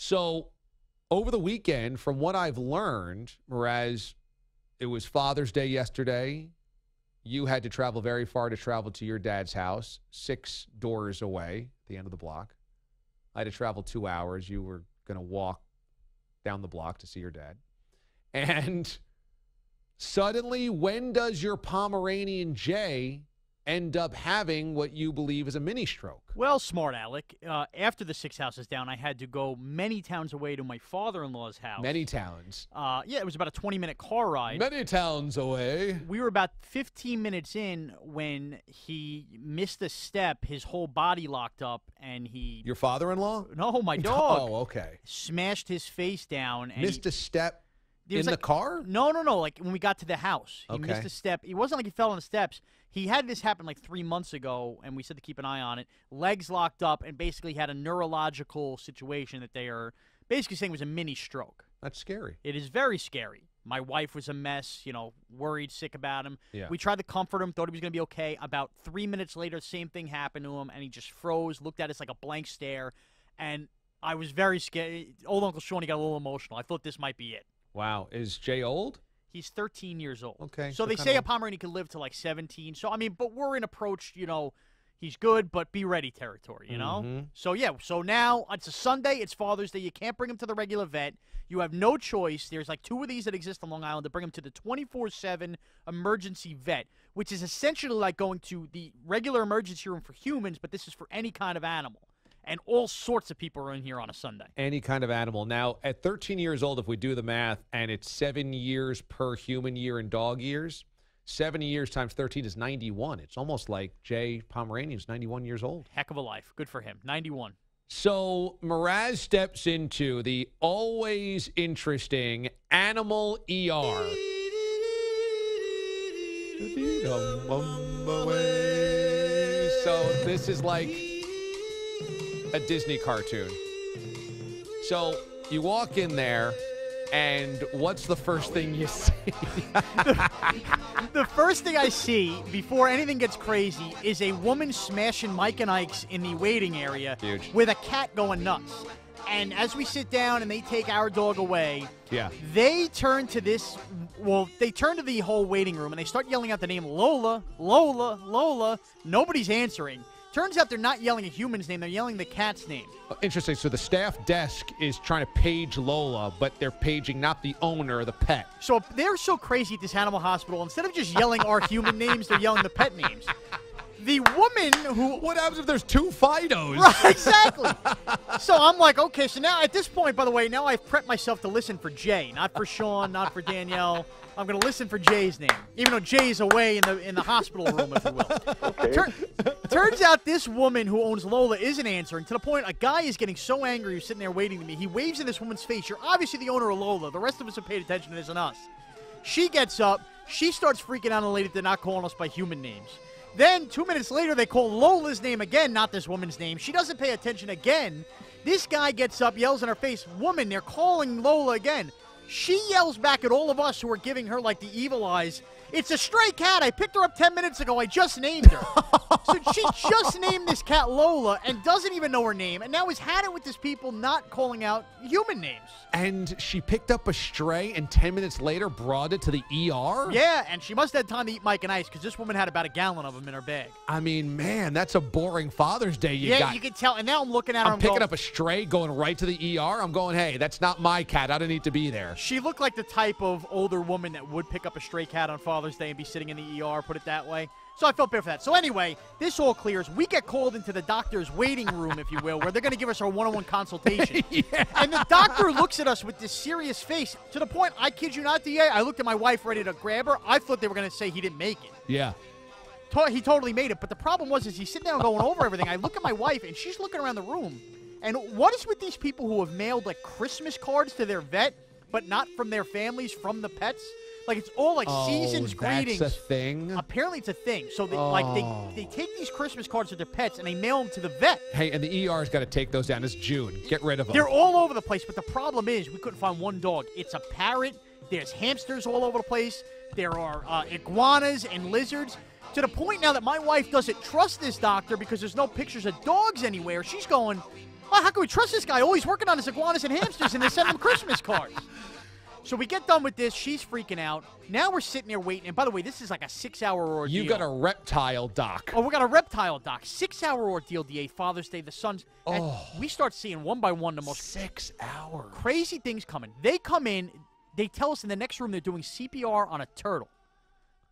So over the weekend, from what I've learned, Mraz, it was Father's Day yesterday. You had to travel very far to travel to your dad's house, 6 doors away at the end of the block. I had to travel 2 hours. You were going to walk down the block to see your dad. And suddenly, when does your Pomeranian Jay end up having what you believe is a mini stroke? Well, smart Alec. After the 6 houses down, I had to go many towns away to my father-in-law's house. Many towns. Yeah, it was about a 20-minute car ride. Many towns away. We were about 15 minutes in when he missed a step. His whole body locked up, and he... Your father-in-law? No, my dog. Oh, okay. Smashed his face down. And Missed a step in the like, car? No. Like when we got to the house. He missed a step. It wasn't like he fell on the steps. He had this happen like 3 months ago, and we said to keep an eye on it. Legs locked up, and basically had a neurological situation that they are basically saying was a mini stroke. That's scary. It is very scary. My wife was a mess, worried, sick about him. Yeah. We tried to comfort him, thought he was going to be okay. About 3 minutes later, same thing happened to him, and he just froze, looked at us like a blank stare, and I was very scared. Old Uncle Shawnee got a little emotional. I thought this might be it. Wow. Is Jay old? He's 13 years old. Okay. So they say a Pomeranian can live to like 17. So, but we're in approach, he's good, but be ready territory, So, yeah. So now it's a Sunday. It's Father's Day. You can't bring him to the regular vet. You have no choice. There's like 2 of these that exist on Long Island to bring him to the 24/7 emergency vet, which is essentially like going to the regular emergency room for humans, but this is for any kind of animal. And all sorts of people are in here on a Sunday. Any kind of animal. Now, at 13 years old, if we do the math, and it's 7 years per human year in dog years, 70 years times 13 is 91. It's almost like Jay Pomeranian's 91 years old. Heck of a life. Good for him. 91. So Mraz steps into the always interesting animal ER. So this is like a Disney cartoon. So you walk in there, and what's the first thing you see? The first thing I see before anything gets crazy is a woman smashing Mike and Ike's in the waiting area. Huge. With a cat going nuts. And as we sit down and they take our dog away, they turn to they turn to the whole waiting room and they start yelling out the name Lola, Lola, Lola. Nobody's answering. Turns out they're not yelling a human's name. They're yelling the cat's name. Interesting. So the staff desk is trying to page Lola, but they're paging not the owner or the pet. So they're so crazy at this animal hospital. Instead of just yelling our human names, they're yelling the pet names. The woman who... What happens if there's 2 Fidos? Right, exactly. So I'm like, okay, so now at this point, by the way, now I've prepped myself to listen for Jay. Not for Sean, not for Danielle. I'm going to listen for Jay's name, even though Jay's away in the hospital room, if you will. Okay. Turns out this woman who owns Lola isn't answering, to the point a guy is getting so angry who's sitting there waiting to me. He waves in this woman's face. You're obviously the owner of Lola. The rest of us have paid attention to this and us. She gets up. She starts freaking out and lady they're not calling us by human names. Then 2 minutes later, they call Lola's name again, not this woman's name. She doesn't pay attention again. This guy gets up, yells in her face, "Woman, they're calling Lola again." She yells back at all of us who are giving her, like, the evil eyes. "It's a stray cat. I picked her up 10 minutes ago. I just named her." So she just named this cat Lola and doesn't even know her name, and now has had it with these people not calling out human names. And she picked up a stray and 10 minutes later brought it to the ER? Yeah, and she must have had time to eat Mike and Ice because this woman had about a gallon of them in her bag. I mean, man, that's a boring Father's Day you got. Yeah, you can tell. And now I'm looking at her. I'm picking up a stray, going right to the ER. I'm going, hey, that's not my cat. I don't need to be there. She looked like the type of older woman that would pick up a stray cat on Father's Day and be sitting in the ER, put it that way. So I felt bad for that. So anyway, this all clears. We get called into the doctor's waiting room, if you will, where they're going to give us our one-on-one consultation. Yeah. And the doctor looks at us with this serious face, to the point, I kid you not, DA, I looked at my wife ready to grab her. I thought they were going to say he didn't make it. Yeah. He totally made it. But the problem was, is he's sitting down going over everything. I look at my wife, and she's looking around the room. And what is with these people who have mailed, like, Christmas cards to their vet, but not from their families, from the pets? Like, it's all like season's greetings. That's a thing? Apparently it's a thing. So they take these Christmas cards to their pets and they mail them to the vet. Hey, and the ER's got to take those down. It's June. Get rid of them. They're all over the place, but the problem is we couldn't find one dog. It's a parrot. There's hamsters all over the place. There are iguanas and lizards. To the point now that my wife doesn't trust this doctor because there's no pictures of dogs anywhere. She's going, Oh, how can we trust this guy? Oh, he's working on his iguanas and hamsters, and they send him Christmas cards. So we get done with this. She's freaking out. Now we're sitting there waiting. And by the way, this is like a 6-hour ordeal. You got a reptile doc. Oh, we got a reptile doc. 6-hour ordeal, DA. Father's Day, the Sun's. And we start seeing one by one the most 6 hours. crazy things coming. They come in. They tell us in the next room they're doing CPR on a turtle.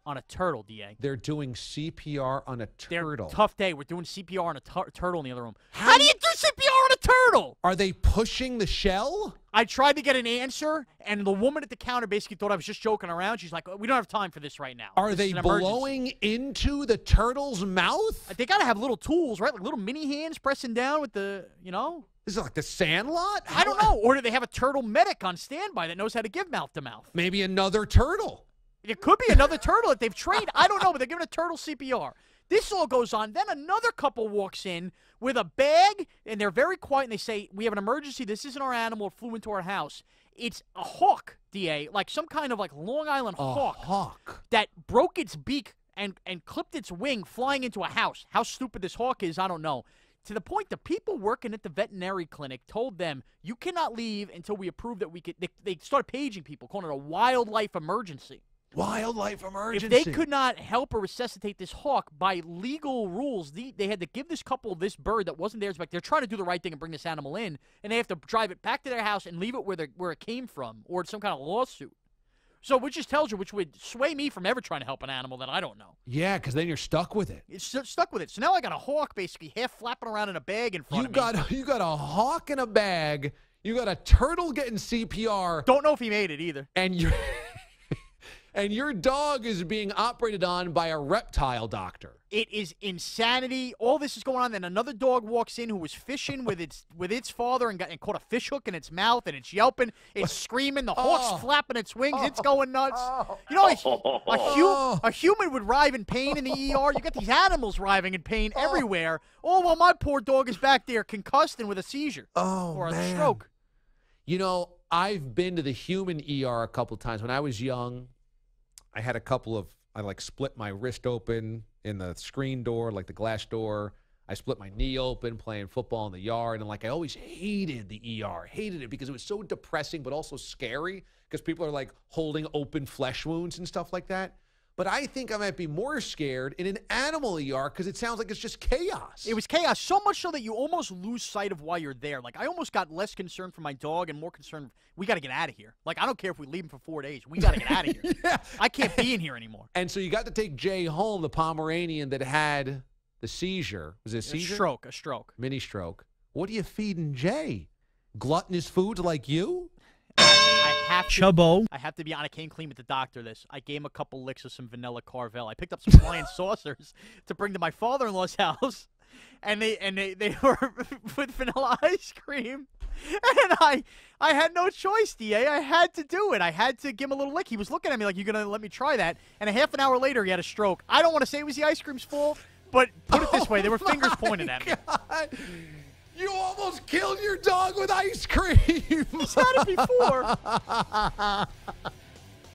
On a turtle, DA. They're doing CPR on a turtle. Tough day. We're doing CPR on a turtle in the other room. How do you do CPR on a turtle? Are they pushing the shell? I tried to get an answer, and the woman at the counter basically thought I was just joking around. She's like, we don't have time for this right now. Are they blowing into the turtle's mouth? They got to have little tools, right? Like little mini hands pressing down with the, Is it like the Sandlot? I don't know. Or do they have a turtle medic on standby that knows how to give mouth-to-mouth? Maybe another turtle. It could be another turtle that they've trained. I don't know, but they're giving a turtle CPR. This all goes on. Then another couple walks in with a bag, and they're very quiet, and they say, we have an emergency. This isn't our animal. It flew into our house. It's a hawk, DA, like some kind of like Long Island hawk that broke its beak and clipped its wing flying into a house. How stupid this hawk is, I don't know. To the point the people working at the veterinary clinic told them, you cannot leave until we approve that we could. They started paging people, calling it a wildlife emergency. Wildlife emergency. If they could not help or resuscitate this hawk by legal rules, they had to give this couple this bird that wasn't theirs back. They're trying to do the right thing and bring this animal in, and they have to drive it back to their house and leave it where it came from, or it's some kind of lawsuit. So which just tells you, which would sway me from ever trying to help an animal that I don't know. Yeah, because then you're stuck with it. It's stuck with it. So now I got a hawk basically half flapping around in a bag in front of me. You got a hawk in a bag. You got a turtle getting CPR. Don't know if he made it either. And you're... And your dog is being operated on by a reptile doctor. It is insanity. All this is going on. Then another dog walks in who was fishing with its father and caught a fish hook in its mouth, and it's yelping. It's screaming. The hawk's flapping its wings. It's going nuts. A human would writhe in pain in the ER. You got these animals writhing in pain everywhere. Oh, well, my poor dog is back there concussed and with a seizure or a stroke. I've been to the human ER a couple times. When I was young, I had I split my wrist open in the screen door, like the glass door. I split my knee open playing football in the yard. And I always hated the ER, hated it because it was so depressing, but also scary because people are holding open flesh wounds and stuff like that. But I think I might be more scared in an animal ER because it sounds like it's just chaos. It was chaos, so much so that you almost lose sight of why you're there. I almost got less concerned for my dog and more concerned, we got to get out of here. I don't care if we leave him for 4 days. We got to get out of here. Yeah. I can't be in here anymore. And so you got to take Jay home, the Pomeranian that had the seizure. Was it a seizure? A stroke. Mini stroke. What are you feeding Jay? Gluttonous foods like you? Chubbo. I have to be on a cane clean with the doctor I gave him a couple licks of some vanilla Carvel. I picked up some flying saucers to bring to my father-in-law's house, and they were with vanilla ice cream. And I had no choice, DA. I had to do it. I had to give him a little lick. He was looking at me like, you're going to let me try that? And a half an hour later, he had a stroke. I don't want to say it was the ice cream's fault, but put it this way, there were fingers pointed at me. You almost killed your dog with ice cream. He's had it before.